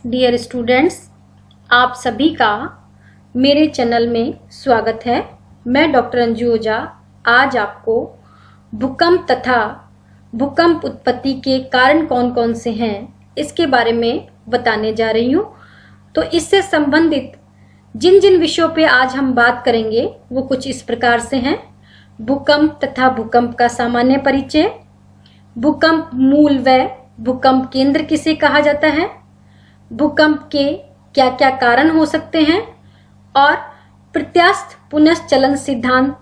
Dear students, आप सभी का मेरे चैनल में स्वागत है। मैं डॉक्टर अंजू ओझा आज आपको भूकंप तथा भूकंप उत्पत्ति के कारण कौन कौन से हैं इसके बारे में बताने जा रही हूँ। तो इससे संबंधित जिन जिन विषयों पे आज हम बात करेंगे वो कुछ इस प्रकार से हैं। भूकंप तथा भूकंप का सामान्य परिचय, भूकंप मूल व भूकंप केंद्र किसे कहा जाता है, भूकंप के क्या क्या कारण हो सकते हैं और प्रत्यास्थ पुनश्चलन सिद्धांत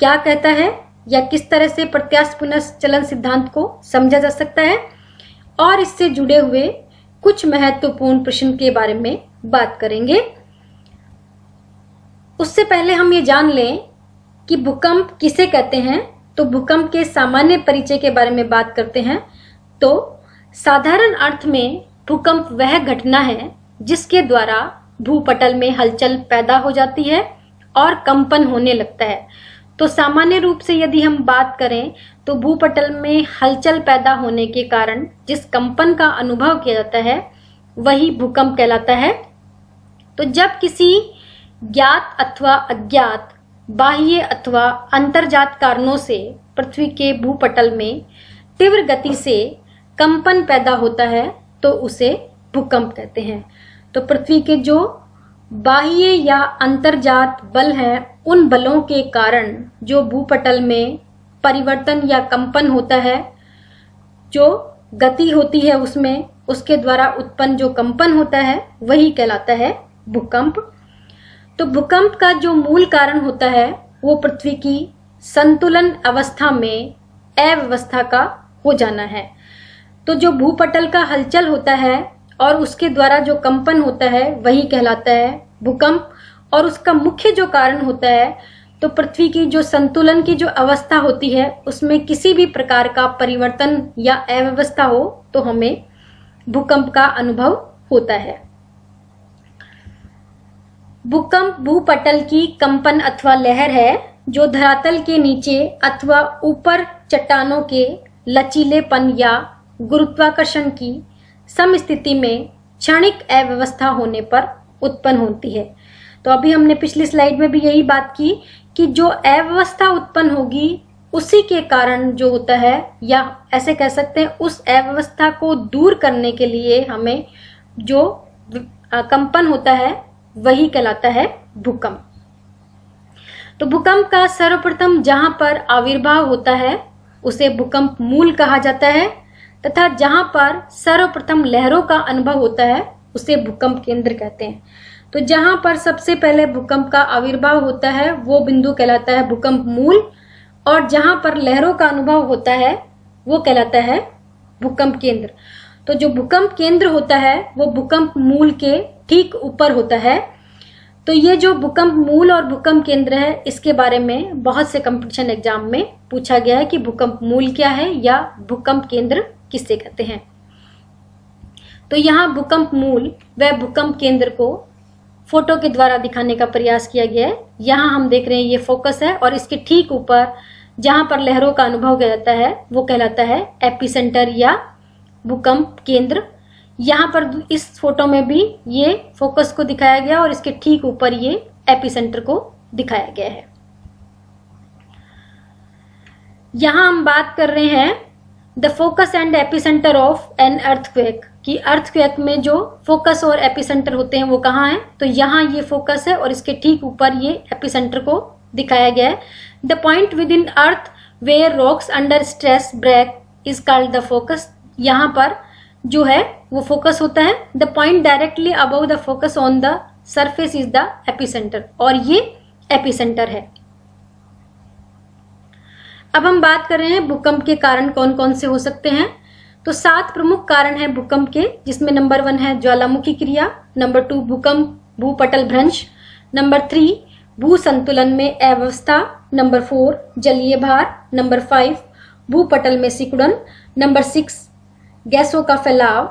क्या कहता है या किस तरह से प्रत्यास्थ पुनश्चलन सिद्धांत को समझा जा सकता है, और इससे जुड़े हुए कुछ महत्वपूर्ण प्रश्न के बारे में बात करेंगे। उससे पहले हम ये जान लें कि भूकंप किसे कहते हैं। तो भूकंप के सामान्य परिचय के बारे में बात करते हैं। तो साधारण अर्थ में भूकंप वह घटना है जिसके द्वारा भूपटल में हलचल पैदा हो जाती है और कंपन होने लगता है। तो सामान्य रूप से यदि हम बात करें तो भूपटल में हलचल पैदा होने के कारण जिस कंपन का अनुभव किया जाता है वही भूकंप कहलाता है। तो जब किसी ज्ञात अथवा अज्ञात बाह्य अथवा अंतर्जात कारणों से पृथ्वी के भूपटल में तीव्र गति से कंपन पैदा होता है तो उसे भूकंप कहते हैं। तो पृथ्वी के जो बाह्य या अंतर्जात बल हैं उन बलों के कारण जो भूपटल में परिवर्तन या कंपन होता है, जो गति होती है उसमें, उसके द्वारा उत्पन्न जो कंपन होता है वही कहलाता है भूकंप। तो भूकंप का जो मूल कारण होता है वो पृथ्वी की संतुलन अवस्था में अव्यवस्था का हो जाना है। तो जो भूपटल का हलचल होता है और उसके द्वारा जो कंपन होता है वही कहलाता है भूकंप। और उसका मुख्य जो कारण होता है तो पृथ्वी की जो संतुलन की जो अवस्था होती है उसमें किसी भी प्रकार का परिवर्तन या अव्यवस्था हो तो हमें भूकंप का अनुभव होता है। भूकंप भूपटल की कंपन अथवा लहर है जो धरातल के नीचे अथवा ऊपर चट्टानों के लचीलेपन या गुरुत्वाकर्षण की समस्थिति में क्षणिक अव्यवस्था होने पर उत्पन्न होती है। तो अभी हमने पिछली स्लाइड में भी यही बात की कि जो अव्यवस्था उत्पन्न होगी उसी के कारण जो होता है, या ऐसे कह सकते हैं उस अव्यवस्था को दूर करने के लिए हमें जो कंपन होता है वही कहलाता है भूकंप। तो भूकंप का सर्वप्रथम जहां पर आविर्भाव होता है उसे भूकंप मूल कहा जाता है, तथा जहां पर सर्वप्रथम लहरों का अनुभव होता है उसे भूकंप केंद्र कहते हैं। तो जहां पर सबसे पहले भूकंप का आविर्भाव होता है वो बिंदु कहलाता है भूकंप मूल, और जहां पर लहरों का अनुभव होता है वो कहलाता है भूकंप केंद्र। तो जो भूकंप केंद्र होता है वो भूकंप मूल के ठीक ऊपर होता है। तो ये जो भूकंप मूल और भूकंप केंद्र है इसके बारे में बहुत से कंपटीशन एग्जाम में पूछा गया है कि भूकंप मूल क्या है या भूकंप केंद्र किसे कहते हैं। तो यहाँ भूकंप मूल व भूकंप केंद्र को फोटो के द्वारा दिखाने का प्रयास किया गया है। यहाँ हम देख रहे हैं ये फोकस है और इसके ठीक ऊपर जहां पर लहरों का अनुभव किया जाता है वो कहलाता है एपिसेंटर या भूकंप केंद्र। यहाँ पर इस फोटो में भी ये फोकस को दिखाया गया और इसके ठीक ऊपर ये एपिसेंटर को दिखाया गया है। यहाँ हम बात कर रहे हैं the focus and epicentre of an earthquake, कि अर्थक्वेक में जो फोकस और एपिसेंटर होते हैं वो कहाँ है। तो यहाँ ये फोकस है और इसके ठीक ऊपर ये एपिसेंटर को दिखाया गया है। The point within earth where rocks under stress break is called the focus. यहाँ पर जो है वो फोकस होता है। The point directly above the focus on the surface is the epicentre, और ये एपिसेंटर है। अब हम बात कर रहे हैं भूकंप के कारण कौन कौन से हो सकते हैं। तो 7 प्रमुख कारण हैं भूकंप के, जिसमें नंबर 1 है ज्वालामुखी क्रिया, नंबर 2 भूकंप भूपटल भ्रंश, नंबर 3 भू संतुलन में अव्यवस्था, नंबर 4 जलीय भार, नंबर 5 भूपटल में सिकुड़न, नंबर 6 गैसों का फैलाव,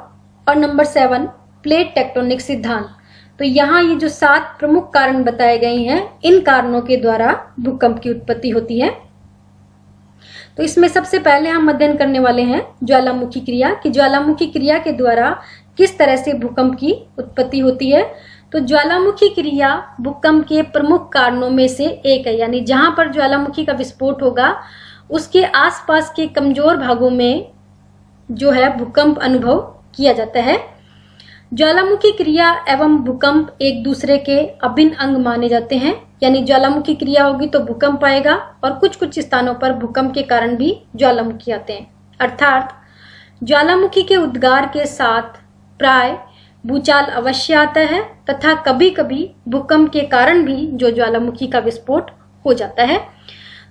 और नंबर 7 प्लेट टेक्टोनिक सिद्धांत। तो यहाँ ये जो 7 प्रमुख कारण बताए गए हैं इन कारणों के द्वारा भूकंप की उत्पत्ति होती है। तो इसमें सबसे पहले हम अध्ययन करने वाले हैं ज्वालामुखी क्रिया, कि ज्वालामुखी क्रिया के द्वारा किस तरह से भूकंप की उत्पत्ति होती है। तो ज्वालामुखी क्रिया भूकंप के प्रमुख कारणों में से एक है, यानी जहां पर ज्वालामुखी का विस्फोट होगा उसके आसपास के कमजोर भागों में जो है भूकंप अनुभव किया जाता है। ज्वालामुखी क्रिया एवं भूकंप एक दूसरे के अभिन्न अंग माने जाते हैं, यानी ज्वालामुखी क्रिया होगी तो भूकंप आएगा और कुछ कुछ स्थानों पर भूकंप के कारण भी ज्वालामुखी आते हैं। अर्थात ज्वालामुखी के उद्गार के साथ प्राय भूचाल अवश्य आता है तथा कभी कभी भूकंप के कारण भी जो ज्वालामुखी का विस्फोट हो जाता है।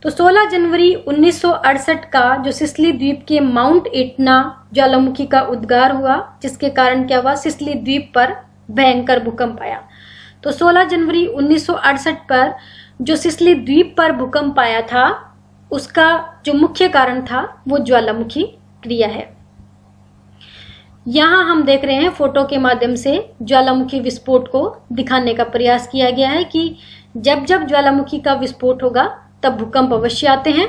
तो 16 जनवरी 1968 का जो सिसिली द्वीप के माउंट एटना ज्वालामुखी का उद्गार हुआ, जिसके कारण क्या हुआ, सिसिली द्वीप पर भयंकर भूकंप आया। तो 16 जनवरी 1968 पर जो सिसिली द्वीप पर भूकंप आया था उसका जो मुख्य कारण था वो ज्वालामुखी क्रिया है। यहाँ हम देख रहे हैं फोटो के माध्यम से ज्वालामुखी विस्फोट को दिखाने का प्रयास किया गया है कि जब जब ज्वालामुखी का विस्फोट होगा तब भूकंप अवश्य आते हैं।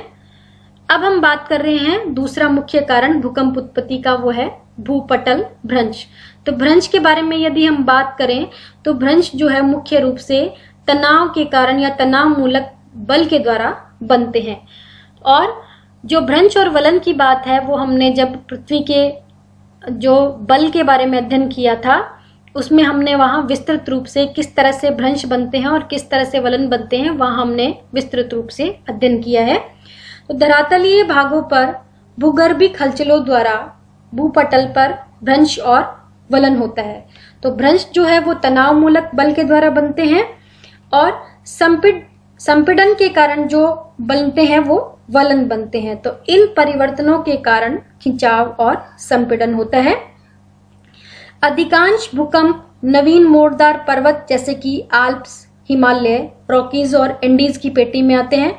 अब हम बात कर रहे हैं दूसरा मुख्य कारण भूकंप उत्पत्ति का, वो है भूपटल भ्रंश। तो भ्रंश के बारे में यदि हम बात करें तो भ्रंश जो है मुख्य रूप से तनाव के कारण या तनाव मूलक बल के द्वारा बनते हैं। और जो भ्रंश और वलन की बात है वो हमने जब पृथ्वी के जो बल के बारे में अध्ययन किया था उसमें हमने वहां विस्तृत रूप से किस तरह से भ्रंश बनते हैं और किस तरह से वलन बनते हैं वहां हमने विस्तृत रूप से अध्ययन किया है। तो धरातलीय भागों पर भूगर्भिक हलचलों द्वारा भूपटल पर भ्रंश और वलन होता है। तो भ्रंश जो है वो तनाव मूलक बल के द्वारा बनते हैं और संपीड़न के कारण जो बनते हैं वो वलन बनते हैं। तो इन परिवर्तनों के कारण खिंचाव और संपीड़न होता है। अधिकांश भूकंप नवीन मोड़दार पर्वत जैसे कि आल्प्स, हिमालय, रॉकीज और एंडीज की पेटी में आते हैं।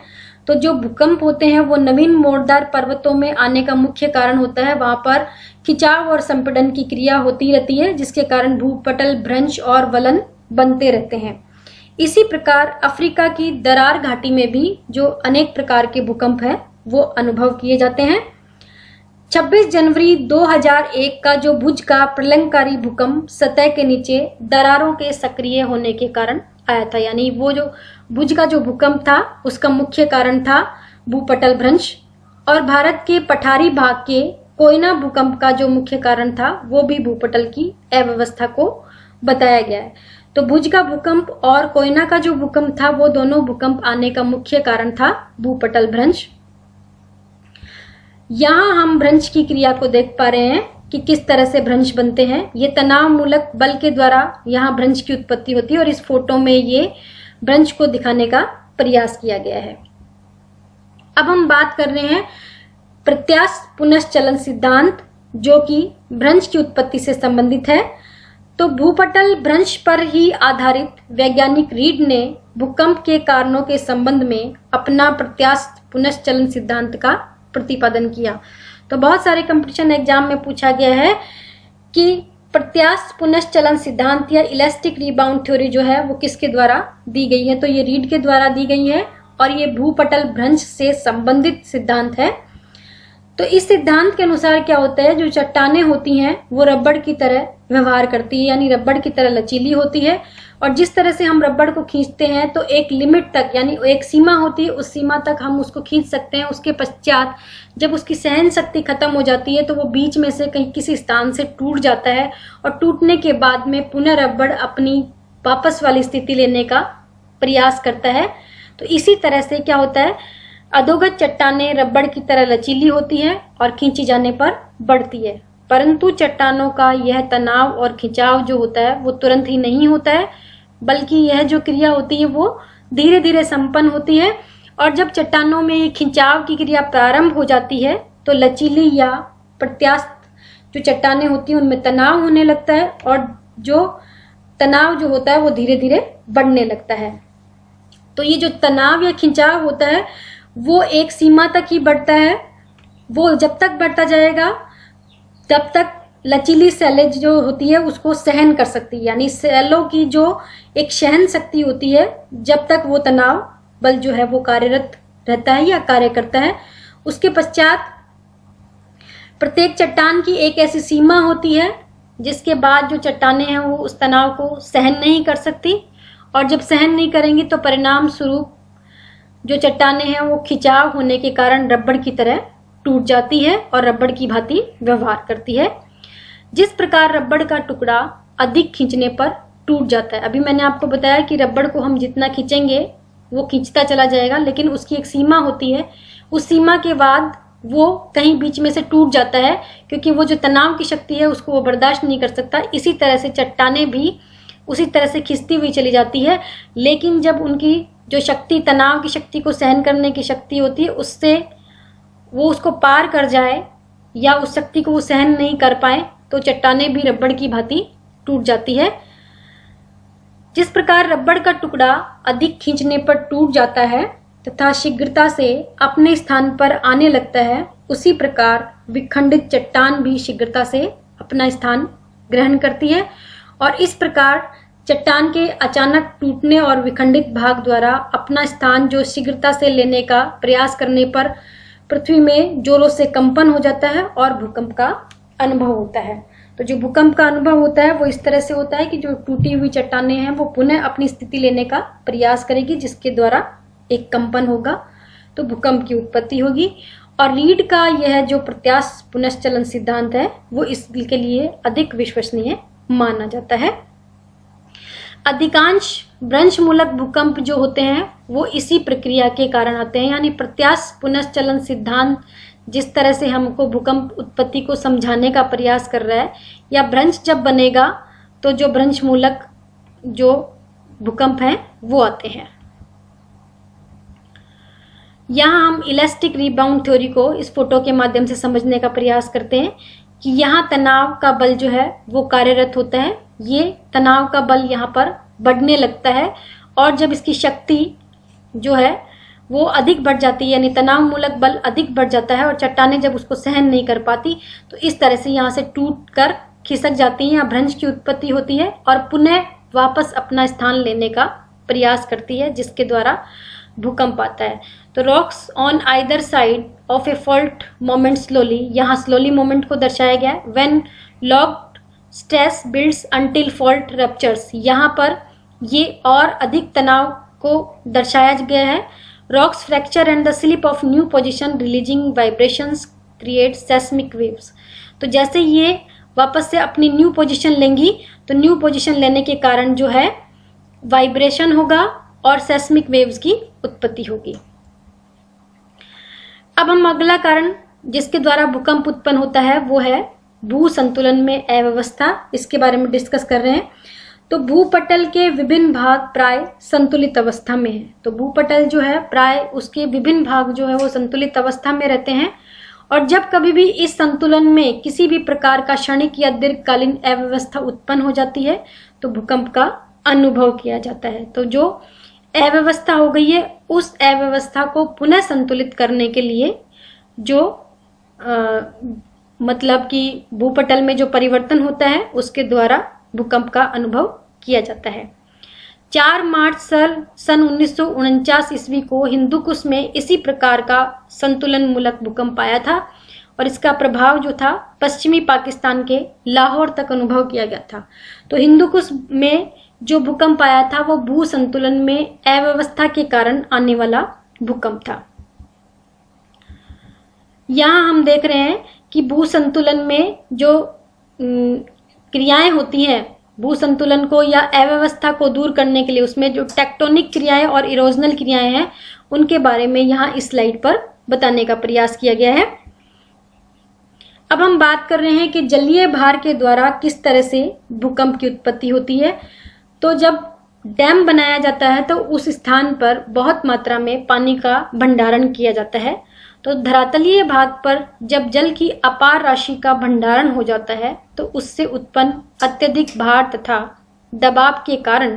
तो जो भूकंप होते हैं वो नवीन मोड़दार पर्वतों में आने का मुख्य कारण होता है, वहां पर खिंचाव और संपीड़न की क्रिया होती रहती है जिसके कारण भूपटल भ्रंश और वलन बनते रहते हैं। इसी प्रकार अफ्रीका की दरार घाटी में भी जो अनेक प्रकार के भूकंप है वो अनुभव किए जाते हैं। 26 जनवरी 2001 का जो भुज का प्रलयंकारी भूकंप सतह के नीचे दरारों के सक्रिय होने के कारण आया था, यानी वो जो भुज का जो भूकंप था उसका मुख्य कारण था भूपटल भ्रंश। और भारत के पठारी भाग के कोयना भूकंप का जो मुख्य कारण था वो भी भूपटल की अव्यवस्था को बताया गया है। तो भुज का भूकंप और कोयना का जो भूकंप था वो दोनों भूकंप आने का मुख्य कारण था भूपटल भ्रंश। यहाँ हम भ्रंश की क्रिया को देख पा रहे हैं कि किस तरह से भ्रंश बनते हैं। ये तनाव मूलक बल के द्वारा यहाँ भ्रंश की उत्पत्ति होती है और इस फोटो में ये भ्रंश को दिखाने का प्रयास किया गया है। अब हम बात कर रहे हैं प्रत्यास्थ पुनश्चलन सिद्धांत जो कि भ्रंश की उत्पत्ति से संबंधित है। तो भूपटल भ्रंश पर ही आधारित वैज्ञानिक रीड ने भूकंप के कारणों के संबंध में अपना प्रत्यास्थ पुनश्चलन सिद्धांत का प्रतिपादन किया। तो बहुत सारे कंपटीशन एग्जाम में पूछा गया है कि प्रत्यास्थ पुनश्चलन सिद्धांत या इलास्टिक रिबाउंड थ्योरी जो है वो किसके द्वारा दी गई है। तो ये रीड के द्वारा दी गई है और ये भूपटल भ्रंश से संबंधित सिद्धांत है। तो इस सिद्धांत के अनुसार क्या होता है, जो चट्टानें होती हैं वो रबड़ की तरह व्यवहार करती है, यानी रबड़ की तरह लचीली होती है। और जिस तरह से हम रबड़ को खींचते हैं तो एक लिमिट तक, यानी एक सीमा होती है, उस सीमा तक हम उसको खींच सकते हैं। उसके पश्चात जब उसकी सहन शक्ति खत्म हो जाती है तो वो बीच में से कहीं किसी स्थान से टूट जाता है और टूटने के बाद में पुनः रबड़ अपनी वापस वाली स्थिति लेने का प्रयास करता है। तो इसी तरह से क्या होता है, अधोगत चट्टानें रबड़ की तरह लचीली होती है और खींची जाने पर बढ़ती है, परंतु चट्टानों का यह तनाव और खिंचाव जो होता है वो तुरंत ही नहीं होता है, बल्कि यह जो क्रिया होती है वो धीरे धीरे संपन्न होती है। और जब चट्टानों में ये खिंचाव की क्रिया प्रारंभ हो जाती है तो लचीली या प्रत्यास्थ जो चट्टानें होती हैं उनमें तनाव होने लगता है और जो तनाव जो होता है वो धीरे धीरे बढ़ने लगता है। तो ये जो तनाव या खिंचाव होता है वो एक सीमा तक ही बढ़ता है। वो जब तक बढ़ता जाएगा तब तक लचीली सेलें जो होती है उसको सहन कर सकती है, यानी सेलों की जो एक सहन शक्ति होती है जब तक वो तनाव बल जो है वो कार्यरत रहता है या कार्य करता है। उसके पश्चात प्रत्येक चट्टान की एक ऐसी सीमा होती है जिसके बाद जो चट्टानें हैं वो उस तनाव को सहन नहीं कर सकती, और जब सहन नहीं करेंगी तो परिणाम स्वरूप जो चट्टानें हैं वो खिंचाव होने के कारण रबड़ की तरह टूट जाती है और रबड़ की भांति व्यवहार करती है। जिस प्रकार रबड़ का टुकड़ा अधिक खींचने पर टूट जाता है। अभी मैंने आपको बताया कि रबड़ को हम जितना खींचेंगे वो खींचता चला जाएगा, लेकिन उसकी एक सीमा होती है। उस सीमा के बाद वो कहीं बीच में से टूट जाता है, क्योंकि वो जो तनाव की शक्ति है उसको वो बर्दाश्त नहीं कर सकता। इसी तरह से चट्टानें भी उसी तरह से खिंचती हुई चली जाती है, लेकिन जब उनकी जो शक्ति, तनाव की शक्ति को सहन करने की शक्ति होती है, उससे वो उसको पार कर जाए या उस शक्ति को वो सहन नहीं कर पाए तो चट्टानें भी रबड़ की भांति टूट जाती है। जिस प्रकार रबड़ का टुकड़ा अधिक खींचने पर टूट जाता है तथा शीघ्रता से अपने स्थान पर आने लगता है, उसी प्रकार विखंडित चट्टान भी शीघ्रता से अपना स्थान ग्रहण करती है। और इस प्रकार चट्टान के अचानक टूटने और विखंडित भाग द्वारा अपना स्थान जो शीघ्रता से लेने का प्रयास करने पर पृथ्वी में जोरों से कंपन हो जाता है और भूकंप का अनुभव होता है। तो जो भूकंप का अनुभव होता है वो इस तरह से होता है कि जो टूटी हुई चट्टानें हैं वो पुनः अपनी स्थिति लेने का प्रयास करेगी, जिसके द्वारा एक कंपन होगा तो भूकंप की उत्पत्ति होगी। और रीड का यह जो प्रत्यास्थ पुनश्चलन सिद्धांत है वो इसके लिए अधिक विश्वसनीय माना जाता है। अधिकांश भ्रंश मूलक भूकंप जो होते हैं वो इसी प्रक्रिया के कारण आते हैं, यानी प्रत्यास्थ पुनश्चलन सिद्धांत जिस तरह से हमको भूकंप उत्पत्ति को समझाने का प्रयास कर रहा है, या भ्रंश जब बनेगा तो जो भ्रंश मूलक जो भूकंप हैं वो आते हैं। यहाँ हम इलास्टिक रिबाउंड थ्योरी को इस फोटो के माध्यम से समझने का प्रयास करते हैं कि यहाँ तनाव का बल जो है वो कार्यरत होता है। ये तनाव का बल यहाँ पर बढ़ने लगता है, और जब इसकी शक्ति जो है वो अधिक बढ़ जाती है, यानी तनाव मूलक बल अधिक बढ़ जाता है और चट्टानें जब उसको सहन नहीं कर पाती तो इस तरह से यहाँ से टूट कर खिसक जाती हैं या भ्रंश की उत्पत्ति होती है और पुनः वापस अपना स्थान लेने का प्रयास करती है, जिसके द्वारा भूकंप आता है। तो rocks on either side of A fault moment slowly, यहाँ स्लोली मोमेंट को दर्शाया गया है। When locked stress builds until fault ruptures, यहाँ पर ये और अधिक तनाव को दर्शाया गया है। Rocks fracture and the slip of new position releasing vibrations create seismic waves. तो जैसे ये वापस से अपनी न्यू पोजिशन लेंगी तो न्यू पोजिशन लेने के कारण जो है वाइब्रेशन होगा और सेस्मिक वेव्स की उत्पत्ति होगी। अब हम अगला कारण जिसके द्वारा भूकंप उत्पन्न होता है वो है भू संतुलन में अव्यवस्था। इसके बारे में डिस्कस कर रहे हैं। तो भूपटल के विभिन्न भाग प्राय संतुलित अवस्था में है। तो भूपटल जो है प्राय उसके विभिन्न भाग जो है वो संतुलित अवस्था में रहते हैं, और जब कभी भी इस संतुलन में किसी भी प्रकार का क्षणिक या दीर्घकालीन अव्यवस्था उत्पन्न हो जाती है तो भूकंप का अनुभव किया जाता है। तो जो अव्यवस्था हो गई है उस अव्यवस्था को पुनः संतुलित करने के लिए जो मतलब कि भूपटल में जो परिवर्तन होता है उसके द्वारा भूकंप का अनुभव किया जाता है। 4 मार्च सन 1949 ईस्वी को हिंदुकुश में इसी प्रकार का संतुलन मूलक भूकंप आया था, और इसका प्रभाव जो था पश्चिमी पाकिस्तान के लाहौर तक अनुभव किया गया था। तो हिंदुकुश में जो भूकंप आया था वो भू संतुलन में अव्यवस्था के कारण आने वाला भूकंप था। यहाँ हम देख रहे हैं कि भू संतुलन में जो क्रियाएं होती हैं, भू संतुलन को या अव्यवस्था को दूर करने के लिए उसमें जो टेक्टोनिक क्रियाएं और इरोजनल क्रियाएं हैं उनके बारे में यहाँ इस स्लाइड पर बताने का प्रयास किया गया है। अब हम बात कर रहे हैं कि जलीय भार के द्वारा किस तरह से भूकंप की उत्पत्ति होती है। तो जब डैम बनाया जाता है तो उस स्थान पर बहुत मात्रा में पानी का भंडारण किया जाता है। तो धरातलीय भाग पर जब जल की अपार राशि का भंडारण हो जाता है तो उससे उत्पन्न अत्यधिक भार तथा दबाव के कारण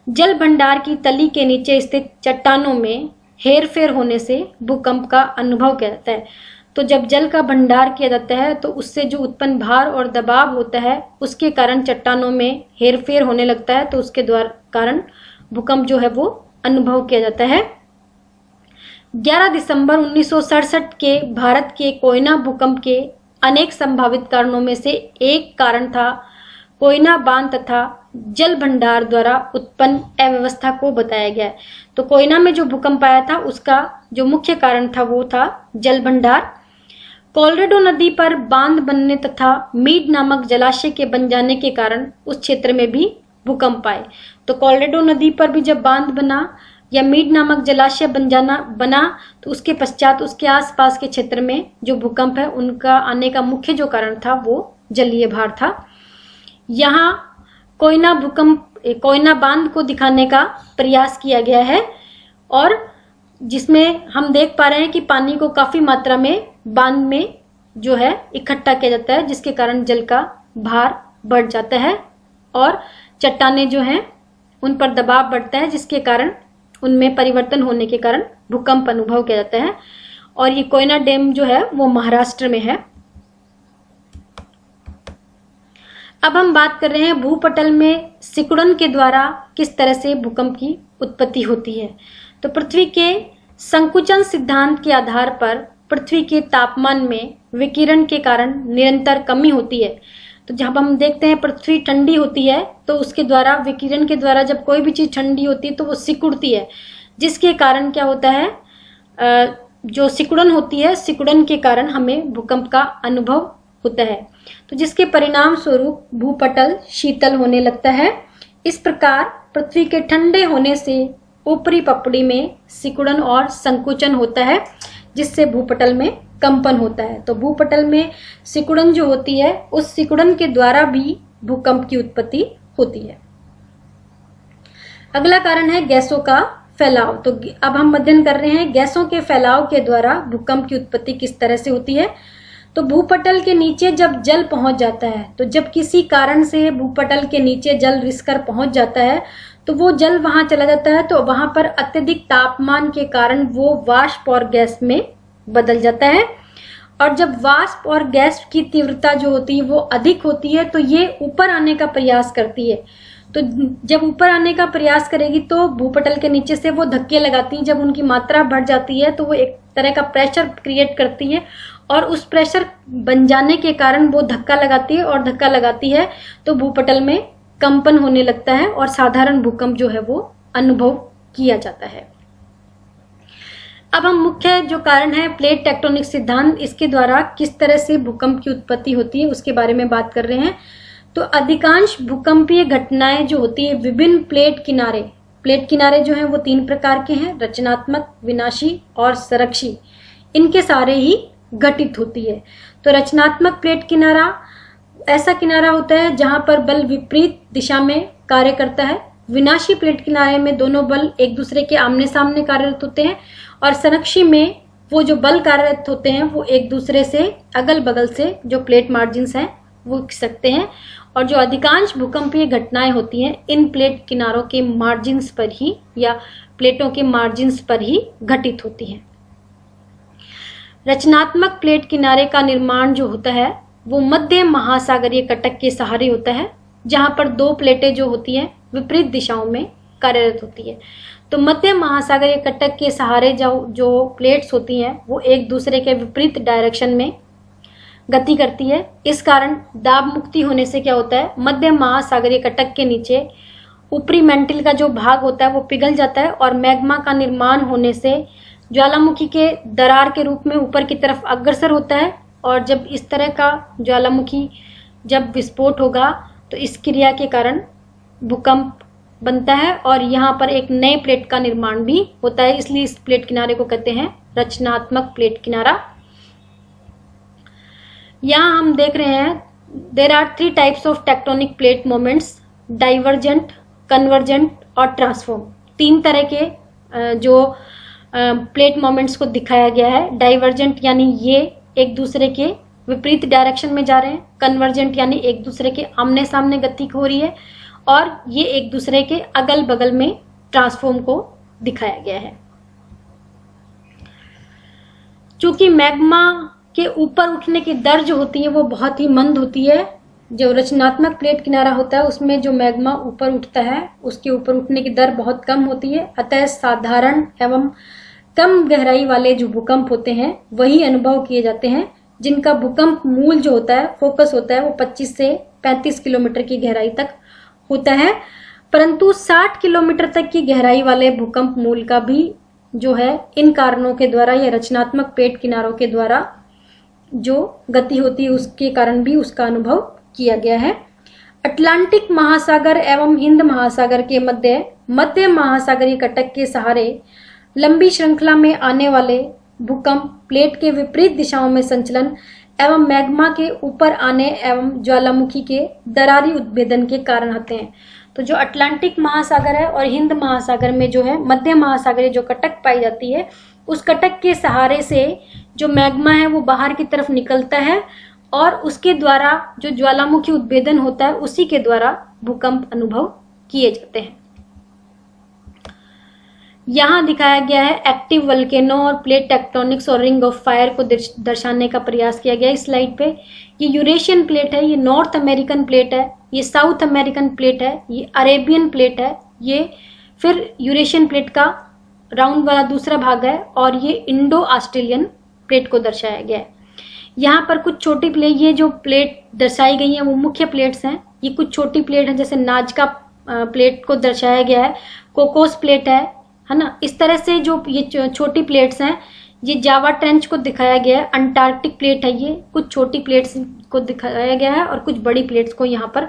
जल भंडार की तली के नीचे स्थित चट्टानों में हेरफेर होने से भूकंप का अनुभव किया जाता है। तो जब जल का भंडार किया जाता है तो उससे जो उत्पन्न भार और दबाव होता है उसके कारण चट्टानों में हेरफेर होने लगता है, तो उसके द्वारा कारण भूकंप जो है वो अनुभव किया जाता है। 11 दिसंबर 1967 के भारत के कोयना भूकंप के अनेक संभावित कारणों में से एक कारण था कोयना बांध तथा जल भंडार द्वारा उत्पन्न अव्यवस्था को बताया गया है। तो कोयना में जो भूकंप आया था उसका जो मुख्य कारण था वो था जल भंडार। कोलोराडो नदी पर बांध बनने तथा मीड नामक जलाशय के बन जाने के कारण उस क्षेत्र में भी भूकंप आए। तो कोलोराडो नदी पर भी जब बांध बना या मीड नामक जलाशय बना तो उसके पश्चात उसके आसपास के क्षेत्र में जो भूकंप है उनका आने का मुख्य जो कारण था वो जलीय भार था। यहाँ कोयना बांध को दिखाने का प्रयास किया गया है और जिसमें हम देख पा रहे हैं कि पानी को काफी मात्रा में बांध में जो है इकट्ठा किया जाता है, जिसके कारण जल का भार बढ़ जाता है और चट्टानें जो हैं उन पर दबाव बढ़ता है, जिसके कारण उनमें परिवर्तन होने के कारण भूकंप अनुभव किया जाता है। और ये कोयना डैम जो है वो महाराष्ट्र में है। अब हम बात कर रहे हैं भूपटल में सिकुड़न के द्वारा किस तरह से भूकंप की उत्पत्ति होती है। तो पृथ्वी के संकुचन सिद्धांत के आधार पर पृथ्वी के तापमान में विकिरण के कारण निरंतर कमी होती है। तो जब हम देखते हैं पृथ्वी ठंडी होती है तो उसके द्वारा विकिरण के द्वारा जब कोई भी चीज ठंडी होती है तो वो सिकुड़ती है, जिसके कारण क्या होता है, जो सिकुड़न होती है, सिकुड़न के कारण हमें भूकंप का अनुभव होता है। तो जिसके परिणाम स्वरूप भूपटल शीतल होने लगता है। इस प्रकार पृथ्वी के ठंडे होने से ऊपरी पपड़ी में सिकुड़न और संकुचन होता है, जिससे भूपटल में कंपन होता है। तो भूपटल में सिकुड़न जो होती है उस सिकुड़न के द्वारा भी भूकंप की उत्पत्ति होती है। अगला कारण है गैसों का फैलाव। तो अब हम अध्ययन कर रहे हैं गैसों के फैलाव के द्वारा भूकंप की उत्पत्ति किस तरह से होती है। तो भूपटल के नीचे जब जल पहुंच जाता है, तो जब किसी कारण से भूपटल के नीचे जल रिसकर पहुंच जाता है तो वो जल वहां चला जाता है, तो वहां पर अत्यधिक तापमान के कारण वो वाष्प और गैस में बदल जाता है। और जब वाष्प और गैस की तीव्रता जो होती है वो अधिक होती है तो ये ऊपर आने का प्रयास करती है। तो जब ऊपर आने का प्रयास करेगी तो भूपटल के नीचे से वो धक्के लगाती है। जब उनकी मात्रा बढ़ जाती है तो वो एक तरह का प्रेशर क्रिएट करती है और उस प्रेशर बन जाने के कारण वो धक्का लगाती है, और धक्का लगाती है तो भूपटल में कंपन होने लगता है और साधारण भूकंप जो है वो अनुभव किया जाता है। अब हम मुख्य जो कारण है प्लेट टेक्टोनिक सिद्धांत, इसके द्वारा किस तरह से भूकंप की उत्पत्ति होती है उसके बारे में बात कर रहे हैं। तो अधिकांश भूकंपीय घटनाएं जो होती है विभिन्न प्लेट किनारे जो हैं वो 3 प्रकार के हैं, रचनात्मक, विनाशी और संरक्षी। इनके सारे ही घटित होती है। तो रचनात्मक प्लेट किनारा ऐसा किनारा होता है जहां पर बल विपरीत दिशा में कार्य करता है। विनाशी प्लेट किनारे में दोनों बल एक दूसरे के आमने सामने कार्यरत होते हैं, और संरक्षी में वो जो बल कार्यरत होते हैं वो एक दूसरे से अगल बगल से जो प्लेट मार्जिन्स हैं वो खिसकते हैं। और जो अधिकांश भूकंपीय घटनाएं होती हैं इन प्लेट किनारों के मार्जिन्स पर ही या प्लेटों के मार्जिन्स पर ही घटित होती हैं। रचनात्मक प्लेट किनारे का निर्माण जो होता है वो मध्य महासागरीय कटक के सहारे होता है, जहां पर 2 प्लेटें जो होती हैं विपरीत दिशाओं में कार्यरत होती है। तो मध्य महासागरीय कटक के सहारे जो प्लेट्स होती हैं वो एक दूसरे के विपरीत डायरेक्शन में गति करती है। इस कारण दाब मुक्ति होने से क्या होता है, मध्य महासागरीय कटक के नीचे ऊपरी मेंटल का जो भाग होता है वो पिघल जाता है, और मैग्मा का निर्माण होने से ज्वालामुखी के दरार के रूप में ऊपर की तरफ अग्रसर होता है। और जब इस तरह का ज्वालामुखी जब विस्फोट होगा तो इस क्रिया के कारण भूकंप बनता है और यहाँ पर एक नए प्लेट का निर्माण भी होता है। इसलिए इस प्लेट किनारे को कहते हैं रचनात्मक प्लेट किनारा। यहाँ हम देख रहे हैं there are 3 types of tectonic plate moments, divergent, convergent और ट्रांसफॉर्म। 3 तरह के जो प्लेट मोमेंट्स को दिखाया गया है। डाइवर्जेंट यानी ये एक दूसरे के विपरीत डायरेक्शन में जा रहे हैं, कन्वर्जेंट यानी एक दूसरे के आमने सामने गति हो रही है, और ये एक दूसरे के अगल बगल में ट्रांसफॉर्म को दिखाया गया है। चूंकि मैग्मा के ऊपर उठने की दर जो होती है वो बहुत ही मंद होती है। जो रचनात्मक प्लेट किनारा होता है उसमें जो मैग्मा ऊपर उठता है उसके ऊपर उठने की दर बहुत कम होती है। अतः साधारण एवं कम गहराई वाले जो भूकंप होते हैं वही अनुभव किए जाते हैं, जिनका भूकंप मूल जो होता है, फोकस होता है, वो 25 से 35 किलोमीटर की गहराई तक होता है। परंतु 60 किलोमीटर तक की गहराई वाले भूकंप मूल का भी जो है इन कारणों के द्वारा या रचनात्मक प्लेट किनारों के द्वारा जो गति होती है उसके कारण भी उसका अनुभव किया गया है। अटलांटिक महासागर एवं हिंद महासागर के मध्य महासागरीय कटक के सहारे लंबी श्रृंखला में आने वाले भूकंप प्लेट के विपरीत दिशाओं में संचलन एवं मैग्मा के ऊपर आने एवं ज्वालामुखी के दरारी उद्भेदन के कारण होते हैं। तो जो अटलांटिक महासागर है और हिंद महासागर में जो है मध्य महासागरीय जो कटक पाई जाती है, उस कटक के सहारे से जो मैग्मा है वो बाहर की तरफ निकलता है और उसके द्वारा जो ज्वालामुखी उद्भेदन होता है उसी के द्वारा भूकंप अनुभव किए जाते हैं। यहाँ दिखाया गया है एक्टिव वल्केनो और प्लेट टेक्टोनिक्स और रिंग ऑफ फायर को दर्शाने का प्रयास किया गया इस स्लाइड पे। ये यूरेशियन प्लेट है, ये नॉर्थ अमेरिकन प्लेट है, ये साउथ अमेरिकन प्लेट है, ये अरेबियन प्लेट है, ये फिर यूरेशियन प्लेट का राउंड वाला दूसरा भाग है और ये इंडो ऑस्ट्रेलियन प्लेट को दर्शाया गया है। यहाँ पर कुछ छोटी प्लेट, ये जो प्लेट दर्शाई गई है वो मुख्य प्लेट्स हैं। ये कुछ छोटी प्लेट है, जैसे नाजका प्लेट को दर्शाया गया है, कोकोस प्लेट है ना। इस तरह से जो ये छोटी प्लेट्स हैं, ये जावा ट्रेंच को दिखाया गया है, अंटार्कटिक प्लेट है, ये कुछ छोटी प्लेट्स को दिखाया गया है और कुछ बड़ी प्लेट्स को यहाँ पर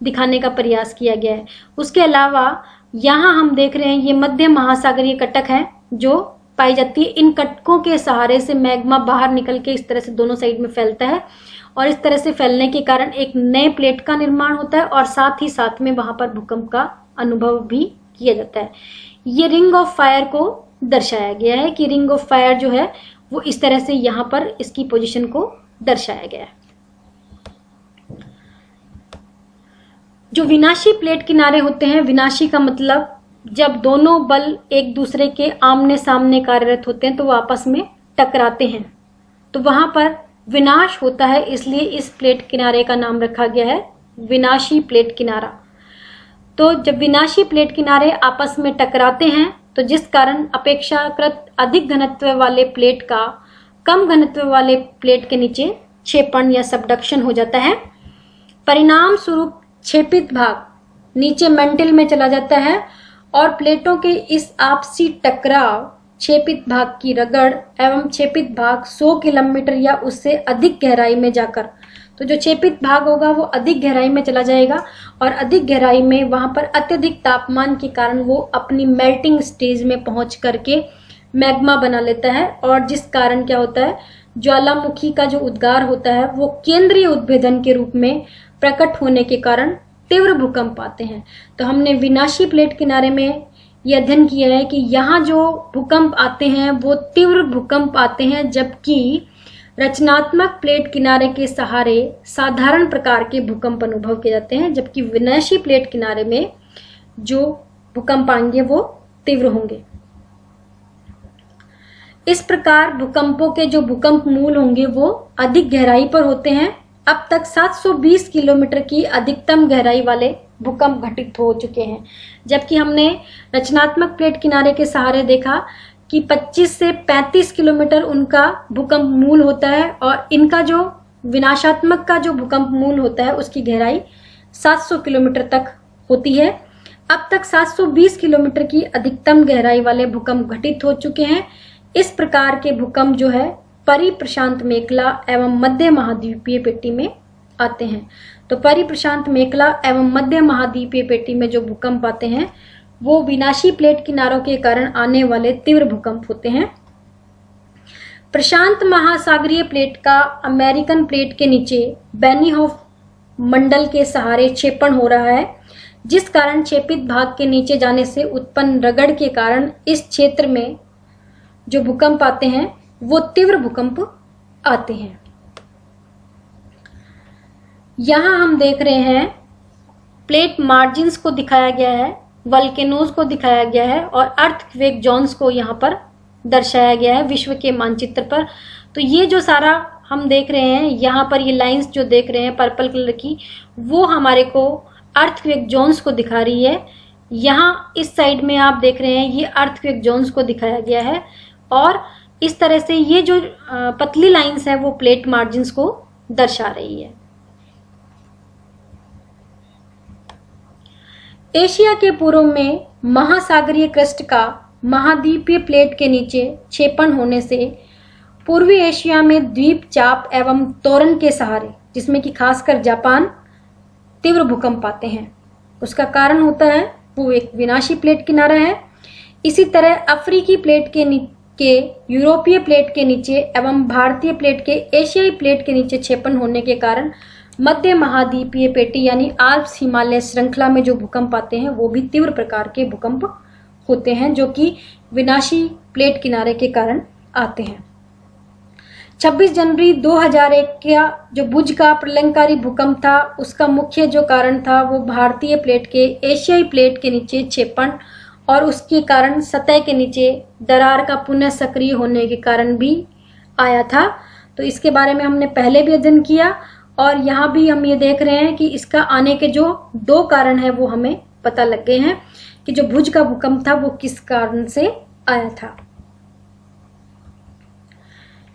दिखाने का प्रयास किया गया है। उसके अलावा यहाँ हम देख रहे हैं ये मध्य महासागरीय कटक है जो पाई जाती है। इन कटकों के सहारे से मैग्मा बाहर निकल के इस तरह से दोनों साइड में फैलता है और इस तरह से फैलने के कारण एक नए प्लेट का निर्माण होता है और साथ ही साथ में वहां पर भूकंप का अनुभव भी किया जाता है। ये रिंग ऑफ फायर को दर्शाया गया है कि रिंग ऑफ फायर जो है वो इस तरह से यहाँ पर इसकी पोजीशन को दर्शाया गया है। जो विनाशी प्लेट किनारे होते हैं, विनाशी का मतलब जब दोनों बल एक दूसरे के आमने सामने कार्यरत होते हैं तो वो आपस में टकराते हैं, तो वहां पर विनाश होता है, इसलिए इस प्लेट किनारे का नाम रखा गया है विनाशी प्लेट किनारा। तो जब विनाशी प्लेट किनारे आपस में टकराते हैं तो जिस कारण अपेक्षाकृत अधिक घनत्व वाले प्लेट का कम घनत्व वाले प्लेट के नीचे क्षेपण या सबडक्शन हो जाता है। परिणाम स्वरूप क्षेपित भाग नीचे मेंटल में चला जाता है और प्लेटों के इस आपसी टकराव, क्षेपित भाग की रगड़ एवं क्षेपित भाग 100 किलोमीटर या उससे अधिक गहराई में जाकर, तो जो क्षेपित भाग होगा वो अधिक गहराई में चला जाएगा और अधिक गहराई में वहां पर अत्यधिक तापमान के कारण वो अपनी मेल्टिंग स्टेज में पहुंच करके मैग्मा बना लेता है और जिस कारण क्या होता है, ज्वालामुखी का जो उद्गार होता है वो केंद्रीय उद्भेदन के रूप में प्रकट होने के कारण तीव्र भूकंप आते हैं। तो हमने विनाशी प्लेट किनारे में यह अध्ययन किया है कि यहाँ जो भूकंप आते हैं वो तीव्र भूकंप आते हैं, जबकि रचनात्मक प्लेट किनारे के सहारे साधारण प्रकार के भूकंप अनुभव किए जाते हैं, जबकि विनाशी प्लेट किनारे में जो भूकंप आएंगे वो तीव्र होंगे। इस प्रकार भूकंपों के जो भूकंप मूल होंगे वो अधिक गहराई पर होते हैं। अब तक 720 किलोमीटर की अधिकतम गहराई वाले भूकंप घटित हो चुके हैं, जबकि हमने रचनात्मक प्लेट किनारे के सहारे देखा कि 25 से 35 किलोमीटर उनका भूकंप मूल होता है और इनका जो विनाशात्मक का जो भूकंप मूल होता है उसकी गहराई 700 किलोमीटर तक होती है। अब तक 720 किलोमीटर की अधिकतम गहराई वाले भूकंप घटित हो चुके हैं। इस प्रकार के भूकंप जो है परिप्रशांत मेखला एवं मध्य महाद्वीपीय पेटी में आते हैं। तो परिप्रशांत मेखला एवं मध्य महाद्वीपीय पेटी में जो भूकंप आते हैं वो विनाशी प्लेट किनारों के कारण आने वाले तीव्र भूकंप होते हैं। प्रशांत महासागरीय प्लेट का अमेरिकन प्लेट के नीचे बेनीहोफ मंडल के सहारे क्षेपण हो रहा है, जिस कारण क्षेपित भाग के नीचे जाने से उत्पन्न रगड़ के कारण इस क्षेत्र में जो भूकंप आते हैं वो तीव्र भूकंप आते हैं। यहां हम देख रहे हैं प्लेट मार्जिन्स को दिखाया गया है, वल्केनोज को दिखाया गया है और अर्थक्वेक जोन्स को यहाँ पर दर्शाया गया है विश्व के मानचित्र पर। तो ये जो सारा हम देख रहे हैं यहाँ पर, ये लाइंस जो देख रहे हैं पर्पल कलर की, वो हमारे को अर्थक्वेक जोन्स को दिखा रही है। यहाँ इस साइड में आप देख रहे हैं ये अर्थक्वेक जोन्स को दिखाया गया है और इस तरह से ये जो पतली लाइंस है वो प्लेट मार्जिन्स को दर्शा रही है। एशिया के पूर्व में महासागरीय क्रस्ट का महाद्वीपीय प्लेट के नीचे क्षेपण होने से पूर्वी एशिया में द्वीप चाप एवं तोरण के सहारे, जिसमें कि खासकर जापान, तीव्र भूकंप आते हैं। उसका कारण होता है वो एक विनाशी प्लेट किनारा है। इसी तरह अफ्रीकी प्लेट के यूरोपीय प्लेट के नीचे एवं भारतीय प्लेट के एशियाई प्लेट के नीचे क्षेपण होने के कारण मध्य महाद्वीपीय पेटी यानी आल्प्स हिमालय श्रृंखला में जो भूकंप आते हैं वो भी तीव्र प्रकार के भूकंप होते हैं, जो कि विनाशी प्लेट किनारे के कारण आते हैं। 26 जनवरी 2001 का जो भुज का प्रलयंकारी भूकंप था, उसका मुख्य जो कारण था वो भारतीय प्लेट के एशियाई प्लेट के नीचे क्षेपण और उसके कारण सतह के नीचे दरार का पुनः सक्रिय होने के कारण भी आया था। तो इसके बारे में हमने पहले भी अध्ययन किया और यहाँ भी हम ये देख रहे हैं कि इसका आने के जो 2 कारण है वो हमें पता लग गए हैं कि जो भुज का भूकंप था वो किस कारण से आया था।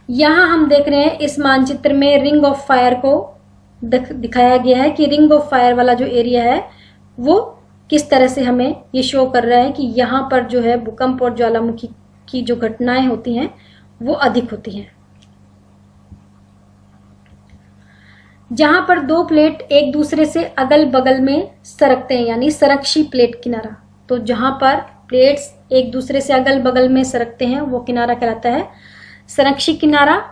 यहाँ हम देख रहे हैं इस मानचित्र में रिंग ऑफ फायर को दिखाया गया है कि रिंग ऑफ फायर वाला जो एरिया है वो किस तरह से हमें ये शो कर रहा है कि यहाँ पर जो है भूकंप और ज्वालामुखी की जो घटनाएं होती हैं वो अधिक होती हैं। जहां पर 2 प्लेट एक दूसरे से अगल बगल में सरकते हैं यानी संरक्षी प्लेट किनारा। तो जहां पर प्लेट्स एक दूसरे से अगल बगल में सरकते हैं वो किनारा कहलाता है संरक्षी किनारा।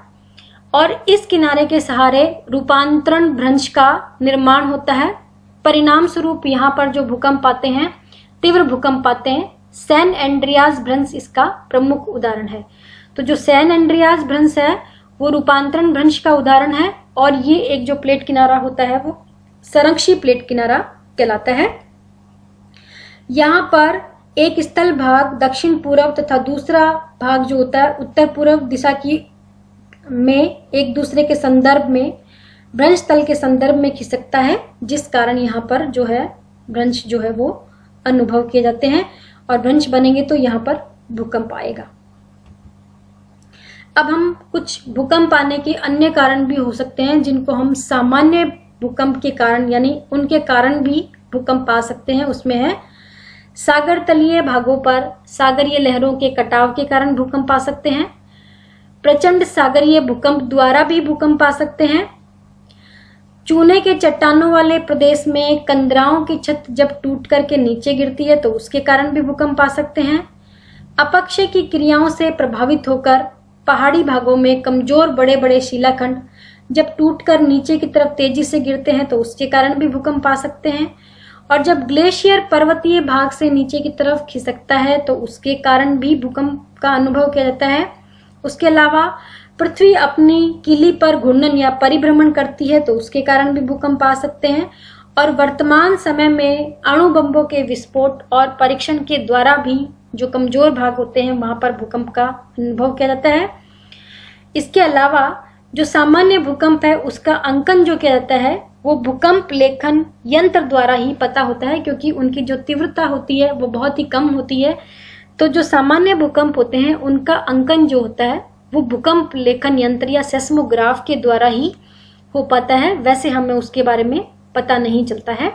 और इस किनारे के सहारे रूपांतरण भ्रंश का निर्माण होता है। परिणाम स्वरूप यहाँ पर जो भूकंप आते हैं, तीव्र भूकंप आते हैं। सैन एंड्रियास भ्रंश इसका प्रमुख उदाहरण है। तो जो सैन एंड्रियास भ्रंश है वो रूपांतरण भ्रंश का उदाहरण है और ये एक जो प्लेट किनारा होता है वो संरक्षी प्लेट किनारा कहलाता है। यहाँ पर एक स्थल भाग दक्षिण पूर्व तथा दूसरा भाग जो होता है उत्तर पूर्व दिशा की में एक दूसरे के संदर्भ में भ्रंश तल के संदर्भ में खिसकता है, जिस कारण यहाँ पर जो है भ्रंश जो है वो अनुभव किए जाते हैं और भ्रंश बनेंगे तो यहाँ पर भूकंप आएगा। अब हम कुछ भूकंप आने के अन्य कारण भी हो सकते हैं जिनको हम सामान्य भूकंप के कारण यानी उनके कारण भी भूकंप आ सकते हैं। उसमें है सागर तलीय भागों पर सागरीय लहरों के कटाव के कारण भूकंप आ सकते हैं। प्रचंड सागरीय भूकंप द्वारा भी भूकंप आ सकते हैं। चूने के चट्टानों वाले प्रदेश में कंदराओं की छत जब टूट करके नीचे गिरती है तो उसके कारण भी भूकंप आ सकते हैं। अपक्षय की क्रियाओं से प्रभावित होकर पहाड़ी भागों में कमजोर बड़े बड़े शिलाखंड जब टूटकर नीचे की तरफ तेजी से गिरते हैं तो उसके कारण भी भूकंप आ सकते हैं। और जब ग्लेशियर पर्वतीय भाग से नीचे की तरफ खिसकता है तो उसके कारण भी भूकंप का अनुभव किया जाता है। उसके अलावा पृथ्वी अपनी किली पर घूर्णन या परिभ्रमण करती है तो उसके कारण भी भूकंप आ सकते हैं। और वर्तमान समय में अणु बम्बों के विस्फोट और परीक्षण के द्वारा भी जो कमजोर भाग होते हैं वहां पर भूकंप का अनुभव किया जाता है। इसके अलावा जो सामान्य भूकंप है उसका अंकन जो किया जाता है वो भूकंप लेखन यंत्र द्वारा ही पता होता है, क्योंकि उनकी जो तीव्रता होती है वो बहुत ही कम होती है। तो जो सामान्य भूकंप होते हैं उनका अंकन जो होता है वो भूकंप लेखन यंत्र या सेस्मोग्राफ के द्वारा ही हो पाता है। वैसे हमें उसके बारे में पता नहीं चलता है।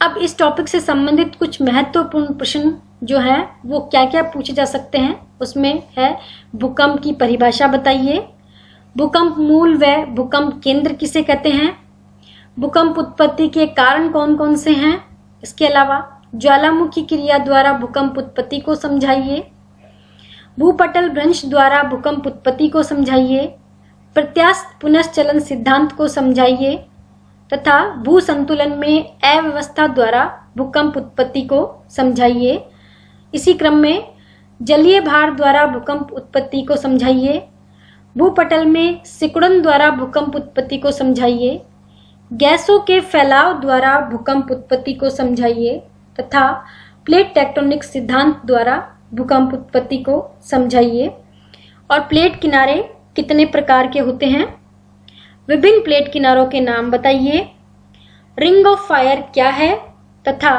अब इस टॉपिक से संबंधित कुछ महत्वपूर्ण प्रश्न जो है वो क्या क्या पूछे जा सकते हैं, उसमें है भूकंप की परिभाषा बताइए, भूकंप मूल व भूकंप केंद्र किसे कहते हैं, भूकंप उत्पत्ति के कारण कौन कौन से हैं, इसके अलावा ज्वालामुखी क्रिया द्वारा भूकंप उत्पत्ति को समझाइए, भूपटल भ्रंश द्वारा भूकंप उत्पत्ति को समझाइए, प्रत्यास्थ पुनश्चलन सिद्धांत को समझाइए तथा भू संतुलन में अव्यवस्था द्वारा भूकंप उत्पत्ति को समझाइए। इसी क्रम में जलीय भार द्वारा भूकंप उत्पत्ति को समझाइए, भूपटल में सिकुड़न द्वारा भूकंप उत्पत्ति को समझाइए, गैसों के फैलाव द्वारा भूकंप उत्पत्ति को समझाइए तथा प्लेट टेक्टोनिक सिद्धांत द्वारा भूकंप उत्पत्ति को समझाइए। और प्लेट किनारे कितने प्रकार के होते हैं, विभिन्न प्लेट किनारों के नाम बताइए, रिंग ऑफ फायर क्या है तथा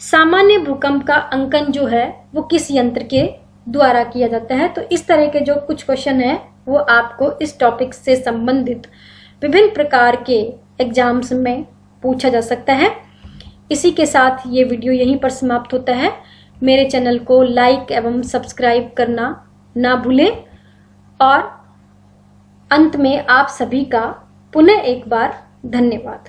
सामान्य भूकंप का अंकन जो है वो किस यंत्र के द्वारा किया जाता है। तो इस तरह के जो कुछ क्वेश्चन है वो आपको इस टॉपिक से संबंधित विभिन्न प्रकार के एग्जाम्स में पूछा जा सकता है। इसी के साथ ये वीडियो यहीं पर समाप्त होता है। मेरे चैनल को लाइक एवं सब्सक्राइब करना ना भूलें और अंत में आप सभी का पुनः एक बार धन्यवाद।